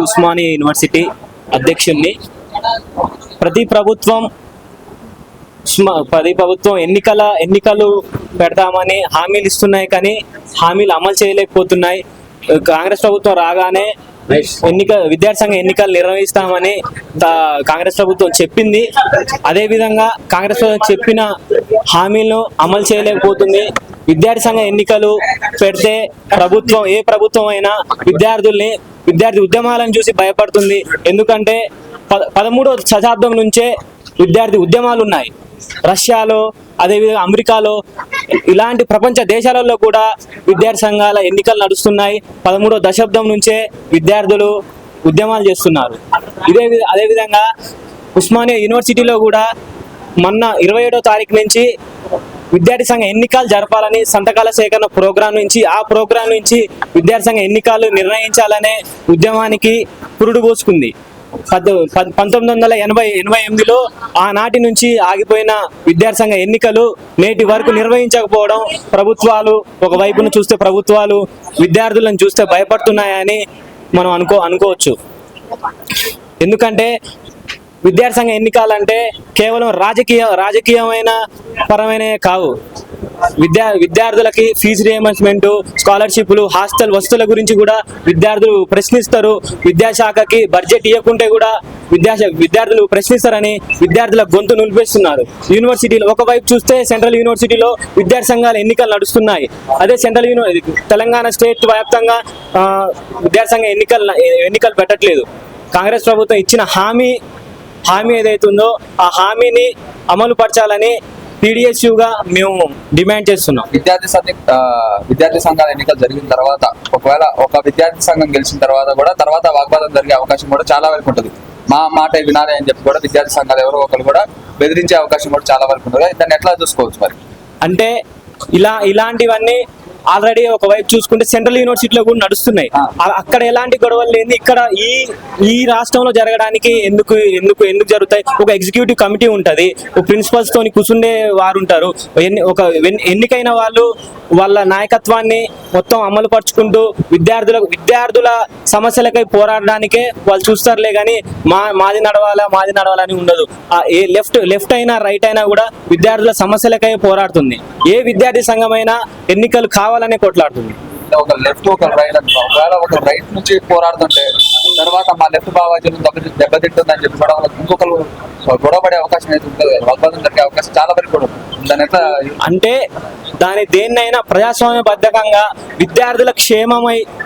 Osmania university అధ్యక్షుడిని. ప్రతి ప్రభుత్వం ఎన్నికలు పెడతామని హామీలు ఇస్తున్నాయి, కానీ హామీలు అమలు చేయలేకపోతున్నాయి. కాంగ్రెస్ ప్రభుత్వం రాగానే విద్యార్థి సంఘ ఎన్నికలు నిర్వహిస్తామని కాంగ్రెస్ ప్రభుత్వం చెప్పింది. అదేవిధంగా కాంగ్రెస్ ప్రభుత్వం చెప్పిన హామీలను అమలు చేయలేకపోతుంది. విద్యార్థి సంఘ ఎన్నికలు పెడితే ఏ ప్రభుత్వం అయినా విద్యార్థి ఉద్యమాలను చూసి భయపడుతుంది. ఎందుకంటే 13వ శతాబ్దం నుంచే విద్యార్థి ఉద్యమాలు ఉన్నాయి. రష్యాలో, అదేవిధంగా అమెరికాలో, ఇలాంటి ప్రపంచ దేశాలలో కూడా విద్యార్థి సంఘాల ఎన్నికలు నడుస్తున్నాయి. 13వ దశాబ్దం నుంచే విద్యార్థులు ఉద్యమాలు చేస్తున్నారు. అదేవిధంగా ఉస్మానియా యూనివర్సిటీలో కూడా మొన్న 27వ తారీఖు నుంచి విద్యార్థి సంఘ ఎన్నికలు జరపాలని సంతకాల సేకరణ ప్రోగ్రాం నుంచి విద్యార్థి సంఘ ఎన్నికలు నిర్ణయించాలనే ఉద్యమానికి పురుడు పోసుకుంది. 1988లో ఆనాటి నుంచి ఆగిపోయిన విద్యార్థి సంఘ ఎన్నికలు నేటి వరకు నిర్వహించకపోవడం, ఒకవైపును చూస్తే ప్రభుత్వాలు విద్యార్థులను చూస్తే భయపడుతున్నాయని మనం అనుకోవచ్చు. ఎందుకంటే విద్యార్థి సంఘ ఎన్నికలంటే కేవలం రాజకీయమైన పరమైనవే కావు. విద్యార్థులకి ఫీజు రియంబర్స్మెంట్, స్కాలర్షిప్లు, హాస్టల్ వసతుల గురించి కూడా విద్యార్థులు ప్రశ్నిస్తారు. విద్యాశాఖకి బడ్జెట్ ఇవ్వకుంటే కూడా విద్యార్థులు ప్రశ్నిస్తారని విద్యార్థుల గొంతు నిలిపేస్తున్నారు. యూనివర్సిటీలో ఒకవైపు చూస్తే సెంట్రల్ యూనివర్సిటీలో విద్యార్థి సంఘాల ఎన్నికలు నడుస్తున్నాయి. అదే తెలంగాణ స్టేట్ వ్యాప్తంగా విద్యార్థి సంఘ ఎన్నికలు పెట్టట్లేదు. కాంగ్రెస్ ప్రభుత్వం ఇచ్చిన హామీ ఏదైతుందో ఆ హామీని అమలు పరచాలని PDSUగా మేము డిమాండ్ చేస్తున్నాం. విద్యార్థి సంఘాల ఎన్నికలు జరిగిన తర్వాత ఒకవేళ ఒక విద్యార్థి సంఘం గెలిచిన తర్వాత వాగ్వాదం జరిగే అవకాశం కూడా చాలా వరకు ఉంటుంది. మా మాట వినాలి అని చెప్పి కూడా విద్యార్థి సంఘాలు ఎవరో ఒకరు కూడా బెదిరించే అవకాశం కూడా చాలా వరకు ఉంటుంది. దాన్ని ఎట్లా చూసుకోవచ్చు మరి? అంటే ఇలాంటివన్నీ ఆల్రెడీ ఒకవైపు చూసుకుంటే సెంట్రల్ యూనివర్సిటీలో కూడా నడుస్తున్నాయి. అక్కడ ఎలాంటి గొడవలు లేని ఇక్కడ ఈ రాష్ట్రంలో జరగడానికి ఎందుకు జరుగుతాయి? ఒక ఎగ్జిక్యూటివ్ కమిటీ ఉంటుంది, ప్రిన్సిపల్స్ తోని కూర్చుండే వారు ఉంటారు. ఎన్నికైన వాళ్ళు వాళ్ళ నాయకత్వాన్ని మొత్తం అమలు పరుచుకుంటూ విద్యార్థుల సమస్యలకై పోరాడడానికే వాళ్ళు చూస్తారులే, కానీ మాది నడవాలని ఉండదు. ఏ లెఫ్ట్ అయినా రైట్ అయినా కూడా విద్యార్థుల సమస్యలకై పోరాడుతుంది. ఏ విద్యార్థి సంఘమైనా ఎన్నికలు కావాలనే కొట్లాడుతుంది. ఒక లెఫ్ట్ ఒక రైట్ ఒకవేళ ఒక రైట్ నుంచి పోరాడుతుంటే తర్వాత మా లెఫ్ట్ భావాజనం దెబ్బతింటుందని చెప్పి ఇంకొకరు గొడవపడే అవకాశం అయితే ఉంటుంది. వాగ్వాదం జరిగే అవకాశం చాలా వరకు కూడా దాని ఎట్లా అంటే దేన్నైనా ప్రజాస్వామ్యబద్ధంగా విద్యార్థుల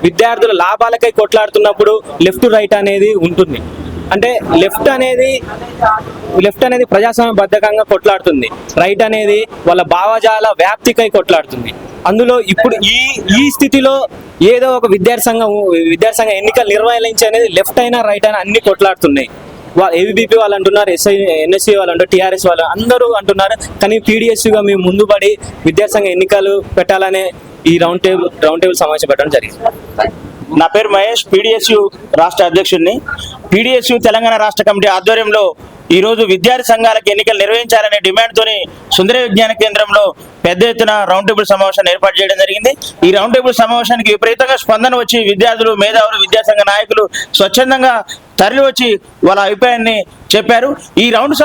విద్యార్థుల లాభాలకై కొట్లాడుతున్నప్పుడు లెఫ్ట్ రైట్ అనేది ఉంటుంది. అంటే లెఫ్ట్ అనేది ప్రజాస్వామ్యబద్ధంగా కొట్లాడుతుంది, రైట్ అనేది వాళ్ళ భావజాల వ్యాప్తికై కొట్లాడుతుంది. అందులో ఇప్పుడు ఈ స్థితిలో ఏదో ఒక విద్యార్థి సంఘం ఎన్నికలు నిర్వహించి అనేది లెఫ్ట్ అయినా రైట్ అయినా అన్ని కొట్లాడుతున్నాయి. ABVP వాళ్ళు అంటున్నారు, NSC వాళ్ళు అంటారు, TRS వాళ్ళు అందరూ అంటున్నారు. కానీ PDSUగా మేము ముందు పడి విద్యార్థి సంఘ ఎన్నికలు పెట్టాలనే ఈ రౌండ్ టేబుల్ సమావేశం పెట్టడం జరిగింది. నా పేరు మహేష్, PDSU రాష్ట్ర అధ్యక్షుడిని. PDSU తెలంగాణ రాష్ట్ర కమిటీ ఆధ్వర్యంలో ఈరోజు విద్యార్థి సంఘాలకు ఎన్నికలు నిర్వహించాలనే డిమాండ్తోని సుందర విజ్ఞాన కేంద్రంలో పెద్ద ఎత్తున రౌండ్ టేబుల్ సమావేశాన్ని ఏర్పాటు చేయడం జరిగింది. ఈ రౌండ్ టేబుల్ సమావేశానికి విపరీతంగా స్పందన వచ్చి విద్యార్థులు, మేధావులు, విద్యాసంఘ నాయకులు స్వచ్ఛందంగా తరలి వచ్చి వాళ్ళ అభిప్రాయాన్ని చెప్పారు. ఈ రౌండ్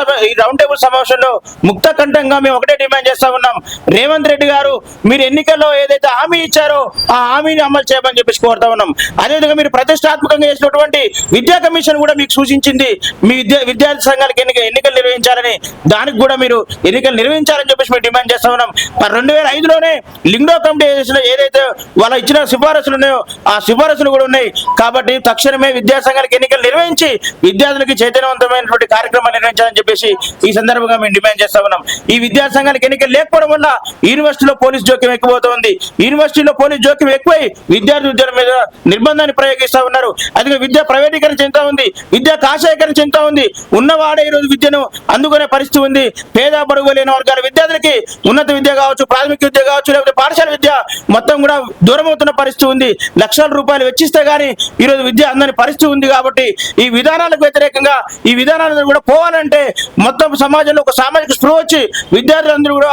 టేబుల్ సమావేశంలో ముక్త కంఠంగా మేము ఒకటే డిమాండ్ చేస్తా ఉన్నాం, రేవంత్ రెడ్డి గారు మీరు ఎన్నికల్లో ఏదైతే హామీ ఇచ్చారో ఆ హామీని అమలు చేయమని చెప్పేసి కోరుతా ఉన్నాం. అదేవిధంగా మీరు ప్రతిష్టాత్మకంగా చేసినటువంటి విద్యా కమిషన్ కూడా మీకు సూచించింది మీ విద్యార్థి సంఘాలకు ఎన్నికలు నిర్వహించాలని, దానికి కూడా మీరు ఎన్నికలు నిర్వహించాలని చెప్పేసి మేము డిమాండ్ చేస్తా ఉన్నాం. 2005లోనే లింగ్డో కమిటీ ఏదైతే వాళ్ళ ఇచ్చిన సిఫారసులు ఉన్నాయో ఆ సిఫారసులు కూడా ఉన్నాయి. కాబట్టి తక్షణమే విద్యా సంఘాలకు ఎన్నికలు నిర్వహించి విద్యార్థులకి చైతన్యవంతమైనటువంటి కార్యక్రమాలు నిర్వహించాలని చెప్పేసి ఈ సందర్భంగా మేము డిమాండ్ చేస్తా ఉన్నాం. ఈ విద్యా సంఘాలకు ఎన్నికలు లేకపోవడం వల్ల యూనివర్సిటీలో పోలీస్ జోక్యం ఎక్కువవుతోంది. యూనివర్సిటీలో పోలీస్ జోక్యం ఎక్కువై విద్యార్థుల మీద నిర్బంధాన్ని ప్రయోగిస్తా ఉన్నారు. అదే విద్యా ప్రైవేటీకరణ చెందుతా ఉంది, విద్యా కాషాయకరణ చెందుతా ఉంది. ఉన్నవాడే ఈరోజు విద్యను అందుకునే పరిస్థితి ఉంది. పేద బడుగు లేని వర్గాల విద్యార్థులకి ఉన్నత విద్య కావచ్చు, ప్రాథమిక విద్య కావచ్చు, లేకపోతే పాఠశాల విద్య మొత్తం కూడా దూరం అవుతున్న పరిస్థితి ఉంది. లక్షల రూపాయలు వెచ్చిస్తే గానీ ఈరోజు విద్య అందని పరిస్థితి ఉంది. కాబట్టి ఈ విధానాలకు వ్యతిరేకంగా ఈ విధానాలు విధానాలు కూడా పోవాలంటే మొత్తం సమాజంలో ఒక సామాజిక స్పృహ వచ్చి విద్యార్థులందరూ కూడా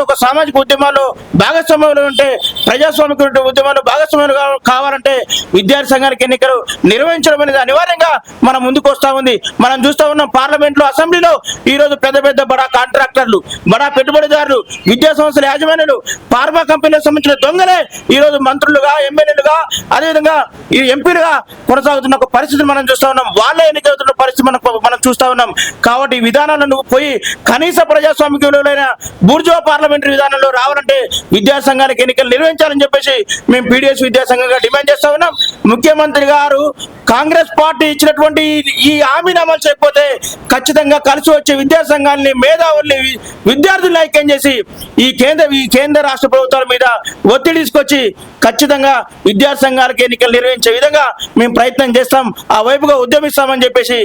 ఒక సామాజిక ఉద్యమాల్లో భాగస్వామ్యంలో ఉంటే ప్రజాస్వామిక ఉద్యమాల్లో భాగస్వామ్యం కావాలంటే విద్యార్థి సంఘానికి ఎన్నికలు నిర్వహించడం అనేది అనివార్యంగా మనం ముందుకు వస్తా ఉంది. మనం చూస్తా ఉన్నాం పార్లమెంట్ లో, అసెంబ్లీలో ఈ రోజు పెద్ద పెద్ద బడా కాంట్రాక్టర్లు, బడా పెట్టుబడిదారులు, విద్యా సంస్థల యాజమాన్యులు, ఫార్మా కంపెనీలకు సంబంధించిన దొంగలే ఈ రోజు మంత్రులుగా, ఎమ్మెల్యేలుగా, అదేవిధంగా ఈ ఎంపీలుగా కొనసాగుతున్న ఒక పరిస్థితిని మనం చూస్తా ఉన్నాం. వాళ్ళే ఎన్నికవుతున్న పరిస్థితి మనం చూస్తా ఉన్నాం. కాబట్టి ఈ విధానాలను నువ్వు పోయి కనీస ప్రజాస్వామిక విలువలైన బూర్జువా పార్లమెంటరీ విధానంలో రావాలంటే విద్యా సంఘాలకు ఎన్నికలు నిర్వహించాలని చెప్పేసి మేము పీడిఎస్ విద్యా సంఘంగా డిమాండ్ చేస్తా ఉన్నాం. ముఖ్యమంత్రి గారు కాంగ్రెస్ పార్టీ ఇచ్చినటువంటి ఈ హామీని అమలు చేయకపోతే ఖచ్చితంగా కలిసి వచ్చే విద్యా సంఘాలని, మేధావుల్ని, విద్యార్థులను ఐక్యం చేసి ఈ కేంద్ర రాష్ట్ర ప్రభుత్వాల మీద ఒత్తిడి తీసుకొచ్చి ఖచ్చితంగా విద్యా సంఘాలకు ఎన్నికలు నిర్వహించే విధంగా మేము ప్రయత్నం చేస్తాం, ఆ వైపుగా ఉద్యమిస్తామని చెప్పేసి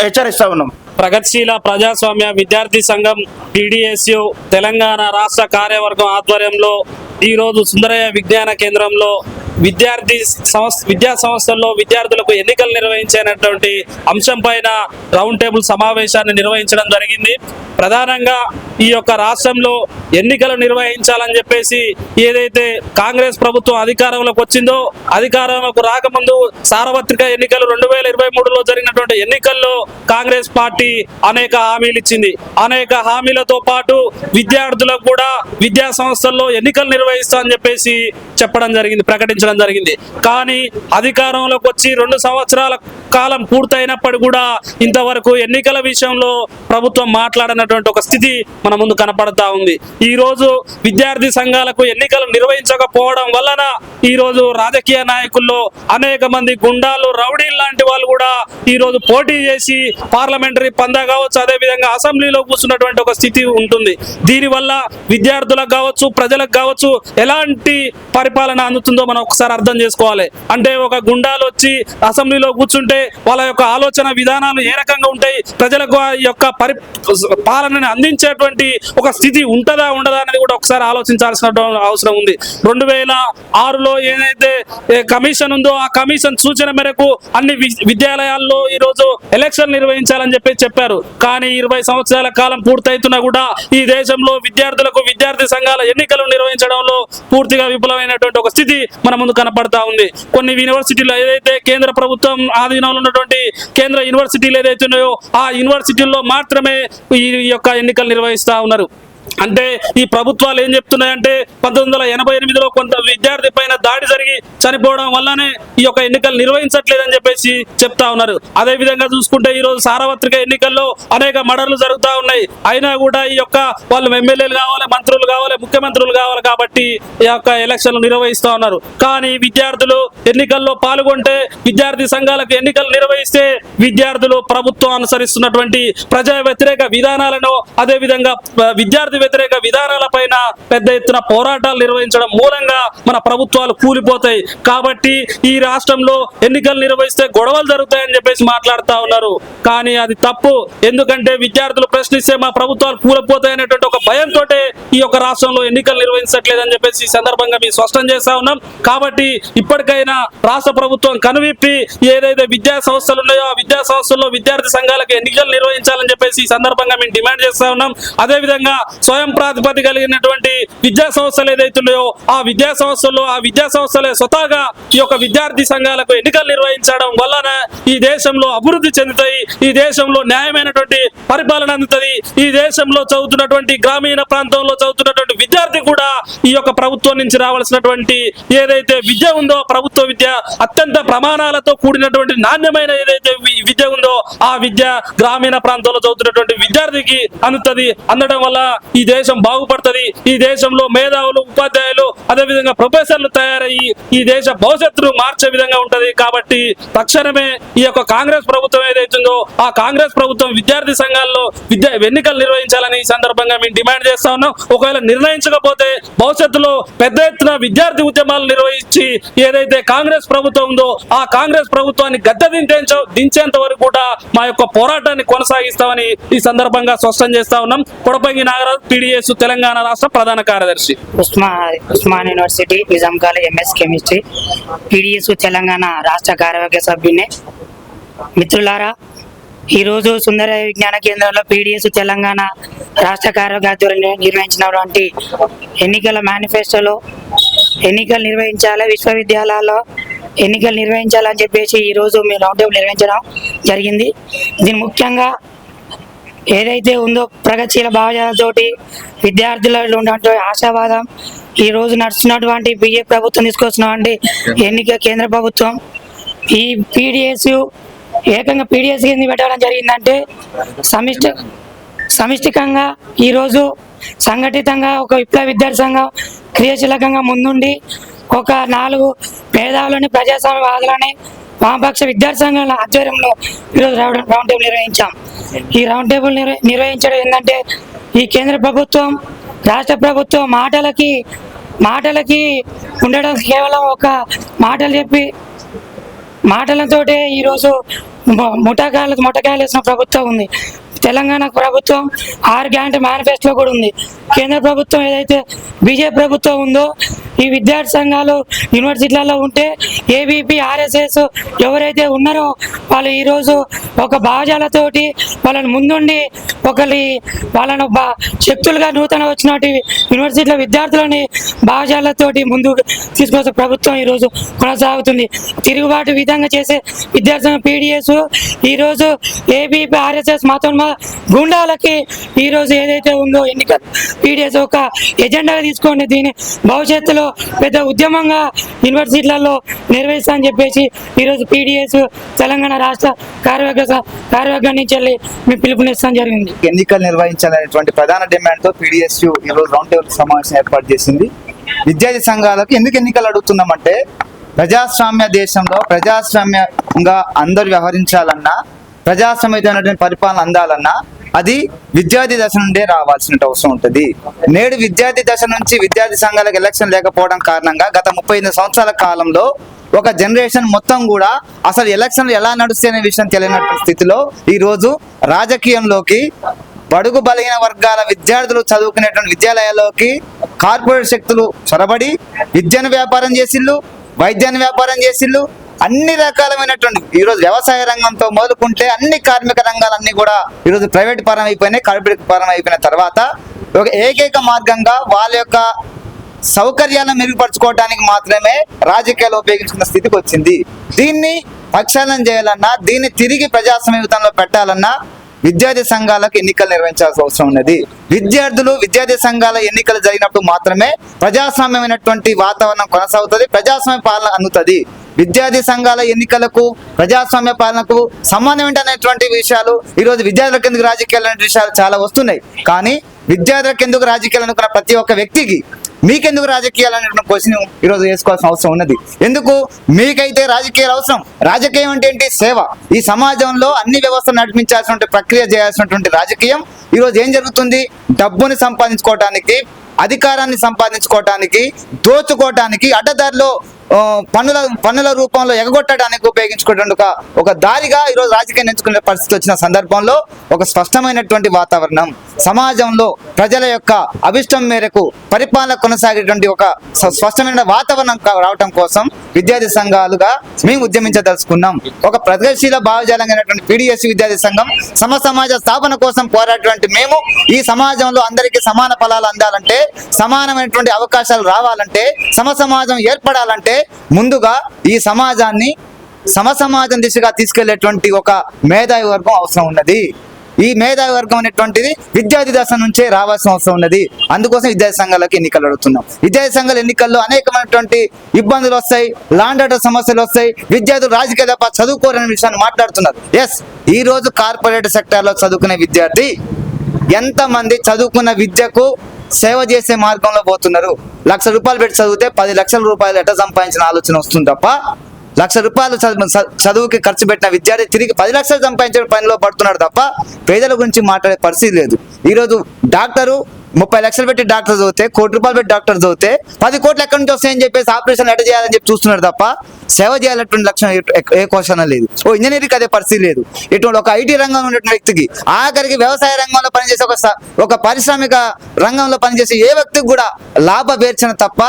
హెచ్చరిస్తా ఉన్నాం. ప్రగతిశీల ప్రజాస్వామ్య విద్యార్థి సంఘం PDSU తెలంగాణ రాష్ట్ర కార్యవర్గం ఆధ్వర్యంలో ఈరోజు సుందరయ్య విజ్ఞాన కేంద్రంలో విద్యా సంస్థల్లో విద్యార్థులకు ఎన్నికలు నిర్వహించేటటువంటి అంశం పైన రౌండ్ టేబుల్ సమావేశాన్ని నిర్వహించడం జరిగింది. ప్రధానంగా ఈ యొక్క రాష్ట్రంలో ఎన్నికలు నిర్వహించాలని చెప్పేసి ఏదైతే కాంగ్రెస్ ప్రభుత్వం అధికారంలోకి వచ్చిందో, అధికారంలోకి రాకముందు సార్వత్రిక ఎన్నికలు 2023లో జరిగినటువంటి ఎన్నికల్లో కాంగ్రెస్ పార్టీ అనేక హామీలు ఇచ్చింది. అనేక హామీలతో పాటు విద్యార్థులకు కూడా విద్యా సంస్థల్లో ఎన్నికలు నిర్వహిస్తామని చెప్పేసి ప్రకటించడం జరిగింది. కానీ అధికారంలోకి వచ్చి 2 సంవత్సరాల కాలం పూర్తయినప్పటికీ కూడా ఇంతవరకు ఎన్నికల విషయంలో ప్రభుత్వం మాట్లాడినటువంటి ఒక స్థితి మన ముందు కనపడతా ఉంది. ఈ రోజు విద్యార్థి సంఘాలకు ఎన్నికలు నిర్వహించకపోవడం వలన ఈ రోజు రాజకీయ నాయకుల్లో అనేక మంది గుండాలు, రౌడీలు లాంటి వాళ్ళు కూడా ఈ రోజు పోటీ చేసి పార్లమెంటరీ పందా కావచ్చు, అదే విధంగా అసెంబ్లీలో కూర్చున్నటువంటి ఒక స్థితి ఉంటుంది. దీనివల్ల విద్యార్థులకు కావచ్చు, ప్రజలకు కావచ్చు ఎలాంటి పరిపాలన అందుతుందో మనం ఒకసారి అర్థం చేసుకోవాలి. అంటే ఒక గుండాలు వచ్చి అసెంబ్లీలో కూర్చుంటే వాళ్ళ యొక్క ఆలోచన విధానాలు ఏ రకంగా ఉంటాయి, ప్రజలకు ఈ యొక్క పాలనని అందించేటువంటి ఒక స్థితి ఉంటుందా ఉండదా అనేది కూడా ఒకసారి ఆలోచించాల్సిన అవసరం ఉంది. 2006లో ఏదైతే కమిషన్ ఉందో ఆ కమిషన్ సూచన మేరకు అన్ని విద్యాలయాల్లో ఈ రోజు ఎలక్షన్ నిర్వహించాలని చెప్పారు. కానీ 20 సంవత్సరాల కాలం పూర్తయితున్నా కూడా ఈ దేశంలో విద్యార్థులకు విద్యార్థి సంఘాల ఎన్నికలు నిర్వహించడంలో పూర్తిగా విఫలమైనటువంటి ఒక స్థితి మన ముందు కనపడతా ఉంది. కొన్ని యూనివర్సిటీలు ఏదైతే కేంద్ర ప్రభుత్వం ఆధీనంలో ఉన్నటువంటి కేంద్ర యూనివర్సిటీలు ఏదైతే ఉన్నాయో ఆ యూనివర్సిటీల్లో మాత్రమే ఈ యొక్క ఎన్నికలు నిర్వహిస్తా ఉన్నారు. అంటే ఈ ప్రభుత్వాలు ఏం చెప్తున్నాయంటే 1988లో కొంత విద్యార్థి పైన దాడి జరిగి చనిపోవడం వల్లనే ఈ యొక్క ఎన్నికలు నిర్వహించట్లేదని చెప్పేసి చెప్తా ఉన్నారు. అదే విధంగా చూసుకుంటే ఈ రోజు సార్వత్రిక ఎన్నికల్లో అనేక మర్డర్లు జరుగుతూ ఉన్నాయి. అయినా కూడా ఈ యొక్క వాళ్ళు ఎమ్మెల్యేలు కావాలి, మంత్రులు కావాలి, ముఖ్యమంత్రులు కావాలి కాబట్టి ఈ యొక్క ఎలక్షన్లు నిర్వహిస్తూ ఉన్నారు. కానీ విద్యార్థులు ఎన్నికల్లో పాల్గొంటే, విద్యార్థి సంఘాలకు ఎన్నికలు నిర్వహిస్తే విద్యార్థులు ప్రభుత్వం అనుసరిస్తున్నటువంటి ప్రజా వ్యతిరేక విధానాలను, అదే విధంగా విద్యార్థి వ్యతిరేక విధానాల పైన పెద్ద ఎత్తున పోరాటాలు నిర్వహించడం మూలంగా మన ప్రభుత్వాలు కూలిపోతాయి. కాబట్టి ఈ రాష్ట్రంలో ఎన్నికలు నిర్వహిస్తే గొడవలు జరుగుతాయని చెప్పేసి మాట్లాడుతా ఉన్నారు. కానీ అది తప్పు. ఎందుకంటే విద్యార్థులు ప్రశ్నిస్తే మా ప్రభుత్వాలు కూలిపోతాయి అనేటువంటి ఒక భయంతో ఈ యొక్క రాష్ట్రంలో ఎన్నికలు నిర్వహించట్లేదని చెప్పేసి ఈ సందర్భంగా మేము స్పష్టం చేస్తా ఉన్నాం. కాబట్టి ఇప్పటికైనా రాష్ట్ర ప్రభుత్వం కనువిప్పి ఏదైతే విద్యా సంస్థలు ఉన్నాయో ఆ విద్యా సంస్థల్లో విద్యార్థి సంఘాలకు ఎన్నికలు నిర్వహించాలని చెప్పేసి ఈ సందర్భంగా మేము డిమాండ్ చేస్తా ఉన్నాం. అదే విధంగా స్వయం ప్రాతిపదిక కలిగినటువంటి విద్యా సంస్థలు ఏదైతున్నాయో ఆ విద్యా సంస్థలే స్వతహాగా ఈ యొక్క విద్యార్థి సంఘాలకు ఎన్నికలు నిర్వహించడం వలన ఈ దేశంలో అభివృద్ధి చెందుతాయి, ఈ దేశంలో న్యాయమైనటువంటి పరిపాలన అందుతుంది. ఈ దేశంలో చదువుతున్నటువంటి గ్రామీణ ప్రాంతంలో చదువుతున్నటువంటి విద్యార్థి కూడా ఈ యొక్క ప్రభుత్వం నుంచి రావాల్సినటువంటి ఏదైతే విద్య ఉందో, ప్రభుత్వ విద్య అత్యంత ప్రమాణాలతో కూడినటువంటి నాణ్యమైన ఏదైతే విద్య ఉందో ఆ విద్య గ్రామీణ ప్రాంతంలో చదువుతున్నటువంటి విద్యార్థికి అందుతుంది. అందడం వల్ల ఈ దేశం బాగుపడుతుంది. ఈ దేశంలో మేధావులు, ఉపాధ్యాయులు, అదేవిధంగా ప్రొఫెసర్లు తయారయ్యి ఈ దేశ భవిష్యత్తును మార్చే విధంగా ఉంటది. కాబట్టి తక్షణమే ఈ యొక్క కాంగ్రెస్ ప్రభుత్వం ఏదైతుందో ఆ కాంగ్రెస్ ప్రభుత్వం విద్యార్థి సంఘాల్లో ఎన్నికలు నిర్వహించాలని ఈ సందర్భంగా మేము డిమాండ్ చేస్తా ఉన్నాం. ఒకవేళ నిర్ణయించకపోతే భవిష్యత్తులో పెద్ద ఎత్తున విద్యార్థి ఉద్యమాలు నిర్వహించి ఏదైతే కాంగ్రెస్ ప్రభుత్వం ఉందో ఆ కాంగ్రెస్ ప్రభుత్వాన్ని గద్దె దించేంత వరకు కూడా మా యొక్క పోరాటాన్ని కొనసాగిస్తామని ఈ సందర్భంగా స్పష్టం చేస్తా ఉన్నాం. కొడపంగి నాగరాజు, PDSU తెలంగాణ రాష్ట్ర ప్రధాన కార్యదర్శి. Osman university Nizam college MS chemistry, PDSU Telangana రాష్ట్ర కార్యవర్గ సభ్యుని. మిత్రులారా, ఈరోజు సుందరయ్య విజ్ఞాన కేంద్రంలో పీడిఎస్ తెలంగాణ రాష్ట్ర కార్యవర్గ ఆధ్వర్యంలో నిర్వహించినటువంటి ఎన్నికల మేనిఫెస్టోలో ఎన్నికలు నిర్వహించాలి, విశ్వవిద్యాలయాల్లో ఎన్నికలు నిర్వహించాలని చెప్పేసి ఈరోజు మేము రౌండ్ టేబుల్ నిర్వహించడం జరిగింది. దీని ముఖ్యంగా ఏదైతే ఉందో ప్రగతిశీల భావజాలతోటి విద్యార్థులలో ఉన్నటువంటి ఆశావాదం ఈ రోజు నడుస్తున్నటువంటి బీజేపీ ప్రభుత్వం తీసుకొచ్చినటువంటి ఎన్నిక కేంద్ర ప్రభుత్వం ఈ పీడిఎస్ ఏకంగా పీడిఎస్ కింద పెట్టడం జరిగిందంటే సమిష్టికంగా ఈరోజు సంఘటితంగా ఒక విప్లవ విద్యార్థి సంఘం క్రియాశీలకంగా ముందుండి ఒక 4 మేధావులని ప్రజాస్వామ్యవాదులని వామపక్ష విద్యార్థి సంఘాల ఆధ్వర్యంలో ఈరోజు రౌండ్ టేబుల్ నిర్వహించాం. ఈ రౌండ్ టేబుల్ నిర్వహించడం ఏంటంటే ఈ కేంద్ర ప్రభుత్వం రాష్ట్ర ప్రభుత్వం మాటలకి ఉండడం కేవలం ఒక మాటలు చెప్పి మాటలతోటే ఈరోజు ముఠకాయలు వేసిన ప్రభుత్వం ఉంది. తెలంగాణ ప్రభుత్వం 6 గ్యారంటీ మేనిఫెస్టోలో కూడా ఉంది. కేంద్ర ప్రభుత్వం ఏదైతే బీజేపీ ప్రభుత్వం ఉందో ఈ విద్యార్థి సంఘాలు యూనివర్సిటీలలో ఉంటే ఏబీపీ ఆర్ఎస్ఎస్ ఎవరైతే ఉన్నారో వాళ్ళు ఈరోజు ఒక భావజాలతోటి వాళ్ళని ముందుండి వాళ్ళను శక్తులుగా నూతన వచ్చినట్టు యూనివర్సిటీల విద్యార్థులని భావజాలతోటి ముందుకు తీసుకొచ్చే ప్రభుత్వం ఈరోజు కొనసాగుతుంది. తిరుగుబాటు విధంగా చేసే విద్యార్థి సంఘం పీడిఎస్ ఈరోజు ఏబీపీ ఆర్ఎస్ఎస్ మతోన్మ గుండాలకి ఈరోజు ఏదైతే ఉందో ఎన్నిక పీడిఎస్ ఒక ఎజెండాగా తీసుకోండి, దీన్ని భవిష్యత్తులో పెద్ద ఉద్యమంగా యూనివర్సిటీలలో నిర్వహిస్తామని చెప్పేసి ఈరోజు పీడిఎస్ తెలంగాణ రాష్ట్ర కార్యవర్గం నుంచి వెళ్ళి మేము పిలుపునిస్తాం జరిగింది. ఎన్నికలు నిర్వహించాలనేటువంటి ప్రధాన డిమాండ్ తో పీడిఎస్ ఈరోజు రౌండ్ టేబుల్ సమావేశం ఏర్పాటు చేసింది. విద్యార్థి సంఘాలకు ఎందుకు ఎన్నికలు అడుగుతున్నామంటే ప్రజాస్వామ్య దేశంలో ప్రజాస్వామ్యంగా అందరూ వ్యవహరించాలన్నా ప్రజాస్వామ్యమైనటువంటి పరిపాలన అందాలన్నా అది విద్యార్థి దశ నుండే రావాల్సిన అవసరం ఉంటుంది. నేడు విద్యార్థి దశ నుంచి విద్యార్థి సంఘాలకు ఎలక్షన్ లేకపోవడం కారణంగా గత 38 సంవత్సరాల కాలంలో ఒక జనరేషన్ మొత్తం కూడా అసలు ఎలక్షన్లు ఎలా నడుస్తాయనే విషయం తెలియనటువంటి స్థితిలో ఈరోజు రాజకీయంలోకి బడుగు బలహీన వర్గాల విద్యార్థులు చదువుకునేటువంటి విద్యాలయాల్లోకి కార్పొరేట్ శక్తులు చొరబడి విద్యను వ్యాపారం చేసిళ్ళు, వైద్యాన్ని వ్యాపారం చేసిళ్ళు, అన్ని రకాలమైనటువంటి ఈరోజు వ్యవసాయ రంగంతో మొదలుకుంటే అన్ని కార్మిక రంగాలన్నీ కూడా ఈరోజు ప్రైవేట్ పరం అయిపోయినాయి. కార్పొరేట్ పరం అయిపోయిన తర్వాత ఒక ఏకైక మార్గంగా వాళ్ళ యొక్క సౌకర్యాలను మెరుగుపరచుకోవడానికి మాత్రమే రాజకీయాలు ఉపయోగించుకున్న స్థితికి వచ్చింది. దీన్ని ప్రక్షాళన చేయాలన్నా, దీన్ని తిరిగి ప్రజాస్వామ్యంలో పెట్టాలన్నా విద్యార్థి సంఘాలకు ఎన్నికలు నిర్వహించాల్సిన అవసరం ఉన్నది. విద్యార్థి సంఘాల ఎన్నికలు జరిగినప్పుడు మాత్రమే ప్రజాస్వామ్యమైనటువంటి వాతావరణం కొనసాగుతుంది, ప్రజాస్వామ్య పాలన అందుతుంది. విద్యార్థి సంఘాల ఎన్నికలకు ప్రజాస్వామ్య పాలనకు సంబంధం ఏంటనేటువంటి విషయాలు ఈరోజు విద్యార్థులకు ఎందుకు రాజకీయాలు అనే విషయాలు చాలా వస్తున్నాయి. కానీ విద్యార్థులకు ఎందుకు రాజకీయాలు అనుకున్న ప్రతి ఒక్క వ్యక్తికి మీకెందుకు రాజకీయాలు అనేటువంటి క్వశ్చన్ ఈరోజు వేసుకోవాల్సిన అవసరం ఉన్నది. ఎందుకు మీకైతే రాజకీయాలు అవసరం? రాజకీయం అంటే ఏంటి? సేవ. ఈ సమాజంలో అన్ని వ్యవస్థలు నడిపించాల్సినటువంటి ప్రక్రియ చేయాల్సినటువంటి రాజకీయం ఈరోజు ఏం జరుగుతుంది? డబ్బుని సంపాదించుకోవటానికి, అధికారాన్ని సంపాదించుకోవటానికి, దోచుకోవటానికి, అడ్డదారిలో పన్నుల రూపంలో ఎగగొట్టడానికి ఉపయోగించుకునే ఒక దారిగా ఈరోజు రాజకీయాన్ని ఎంచుకునే పరిస్థితి వచ్చిన సందర్భంలో ఒక స్పష్టమైనటువంటి వాతావరణం సమాజంలో ప్రజల యొక్క అభిష్టం మేరకు పరిపాలన కొనసాగేటువంటి ఒక స్పష్టమైన వాతావరణం రావటం కోసం విద్యార్థి సంఘాలుగా మేము ఉద్యమించదలుచుకున్నాం. ఒక ప్రగతిశీల భావజాలంగా పీడిఎస్ విద్యార్థి సంఘం సమాజ స్థాపన కోసం పోరాటటువంటి మేము ఈ సమాజంలో అందరికీ సమాన ఫలాలు అందాలంటే, సమానమైనటువంటి అవకాశాలు రావాలంటే, సమాజం ఏర్పడాలంటే ముందుగా ఈ సమాజాన్ని సమాజం దిశగా తీసుకెళ్లేటువంటి ఒక మేధావి వర్గం అవసరం ఉన్నది. ఈ మేధావి వర్గం అనేటువంటిది విద్యార్థి దశ నుంచే రావాల్సిన అవసరం ఉన్నది. అందుకోసం విద్యార్థి సంఘాలకు ఎన్నికలు అడుగుతున్నాం. విద్యార్థి సంఘాల ఎన్నికల్లో అనేకమైనటువంటి ఇబ్బందులు వస్తాయి, లాండ్ ఆర్డర్ సమస్యలు వస్తాయి, విద్యార్థులు రాజకీయ తప్ప చదువుకోరనే విషయాన్ని మాట్లాడుతున్నారు. ఈ రోజు కార్పొరేట్ సెక్టార్లో చదువుకునే విద్యార్థి ఎంతమంది చదువుకున్న విద్యకు సేవ చేసే మార్గంలో పోతున్నారు? ₹1,00,000 పెట్టి చదివితే 10 లక్షల రూపాయలు ఎట్లా సంపాదించిన ఆలోచన వస్తుంది తప్ప ₹1,00,000 చదువుకి ఖర్చు పెట్టిన విద్యార్థి తిరిగి 10 లక్షలు సంపాదించే పనిలో పడుతున్నాడు తప్ప పేదల గురించి మాట్లాడే పరిస్థితి లేదు. ఈరోజు డాక్టరు 30 లక్షలు పెట్టి డాక్టర్ చదివితే, ₹1,00,000 పెట్టి డాక్టర్ చదివితే 10 కోట్లు ఎక్కడి నుంచి వస్తాయని చెప్పేసి ఆపరేషన్ ఎట్ట చేయాలని చెప్పి చూస్తున్నారు తప్ప సేవ చేయాలటువంటి లక్ష్యం ఏ క్వశ్చన్ లేదు. ఇంజనీరింగ్ అదే పరిస్థితి లేదు. ఇటువంటి ఒక ఐటీ రంగంలో ఉన్నటువంటి వ్యక్తికి, ఆఖరికి వ్యవసాయ రంగంలో పనిచేసే ఒక పారిశ్రామిక రంగంలో పనిచేసే ఏ వ్యక్తికి కూడా లాభ వేర్చన తప్ప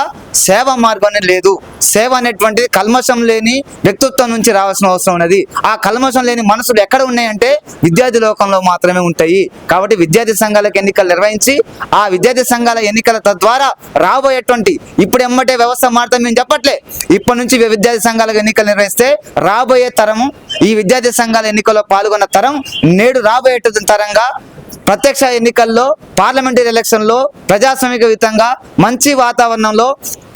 సేవ మార్గం లేదు. సేవ అనేటువంటిది కల్మషం లేని వ్యక్తిత్వం నుంచి రావాల్సిన అవసరం ఉన్నది. ఆ కల్మషం లేని మనసులు ఎక్కడ ఉన్నాయంటే విద్యార్థి లోకంలో మాత్రమే ఉంటాయి. కాబట్టి విద్యార్థి సంఘాలకు ఎన్నికలు నిర్వహించి ఆ విద్యార్థి సంఘాల ఎన్నికల తద్వారా రాబోయేటువంటి ఇప్పుడు ఎమ్మటే వ్యవస్థ మారుతాం మేము చెప్పట్లే. ఇప్పటి నుంచి విద్యార్థి సంఘాలకు ఎన్నికలు నిర్వహిస్తే రాబోయే తరము ఈ విద్యార్థి సంఘాల ఎన్నికల్లో పాల్గొన్న తరం నేడు రాబోయేటువంటి తరంగా ప్రత్యక్ష ఎన్నికల్లో పార్లమెంటరీ ఎలక్షన్లో ప్రజాస్వామికయుతంగా మంచి వాతావరణంలో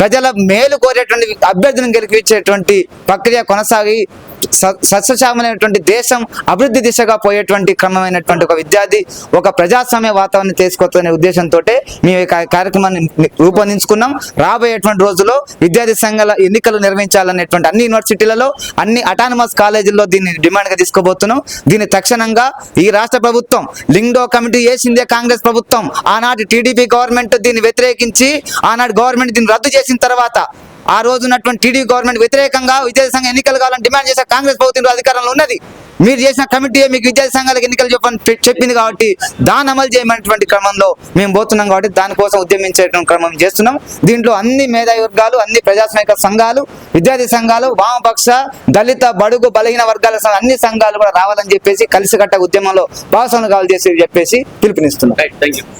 ప్రజల మేలు కోరేటువంటి అభ్యర్థులను గెలిపించేటువంటి ప్రక్రియ కొనసాగి సస్యశ్యామలైనటువంటి దేశం అభివృద్ధి దిశగా పోయేటువంటి క్రమమైనటువంటి ఒక విద్యార్థి ఒక ప్రజాస్వామ్య వాతావరణం తీసుకొచ్చనే ఉద్దేశంతో మేము ఈ కార్యక్రమాన్ని రూపొందించుకున్నాం. రాబోయేటువంటి రోజుల్లో విద్యార్థి సంఘాల ఎన్నికలు నిర్వహించాలనేటువంటి అన్ని యూనివర్సిటీలలో అన్ని అటానమస్ కాలేజీల్లో దీన్ని డిమాండ్గా తీసుకోబోతున్నాం. దీన్ని తక్షణంగా ఈ రాష్ట్ర ప్రభుత్వం లింగ్డో కమిటీ వేసిందే కాంగ్రెస్ ప్రభుత్వం. ఆనాటి టీడీపీ గవర్నమెంట్ దీన్ని వ్యతిరేకించి ఆనాటి గవర్నమెంట్ దీన్ని రద్దు చేసిన తర్వాత ఆ రోజు ఉన్నటువంటి టీడీపీ గవర్నమెంట్ వ్యతిరేకంగా విద్యార్థి సంఘ ఎన్నికలు కావాలని డిమాండ్ చేసే కాంగ్రెస్ ప్రభుత్వం అధికారంలో ఉన్నది. మీరు చేసిన కమిటీ మీకు విద్యార్థి సంఘాలకు ఎన్నికలు చెప్పింది కాబట్టి దాన్ని అమలు చేయమనేటువంటి క్రమంలో మేము పోతున్నాం. కాబట్టి దానికోసం ఉద్యమించేటువంటి క్రమం చేస్తున్నాం. దీంట్లో అన్ని మేధావి వర్గాలు, అన్ని ప్రజాస్వామిక సంఘాలు, విద్యార్థి సంఘాలు, వామపక్ష, దళిత, బడుగు, బలహీన వర్గాల అన్ని సంఘాలు కూడా రావాలని చెప్పేసి కలిసికట్ట ఉద్యమంలో భాగస్వాములు కావాలని చెప్పేసి పిలుపునిస్తున్నాం.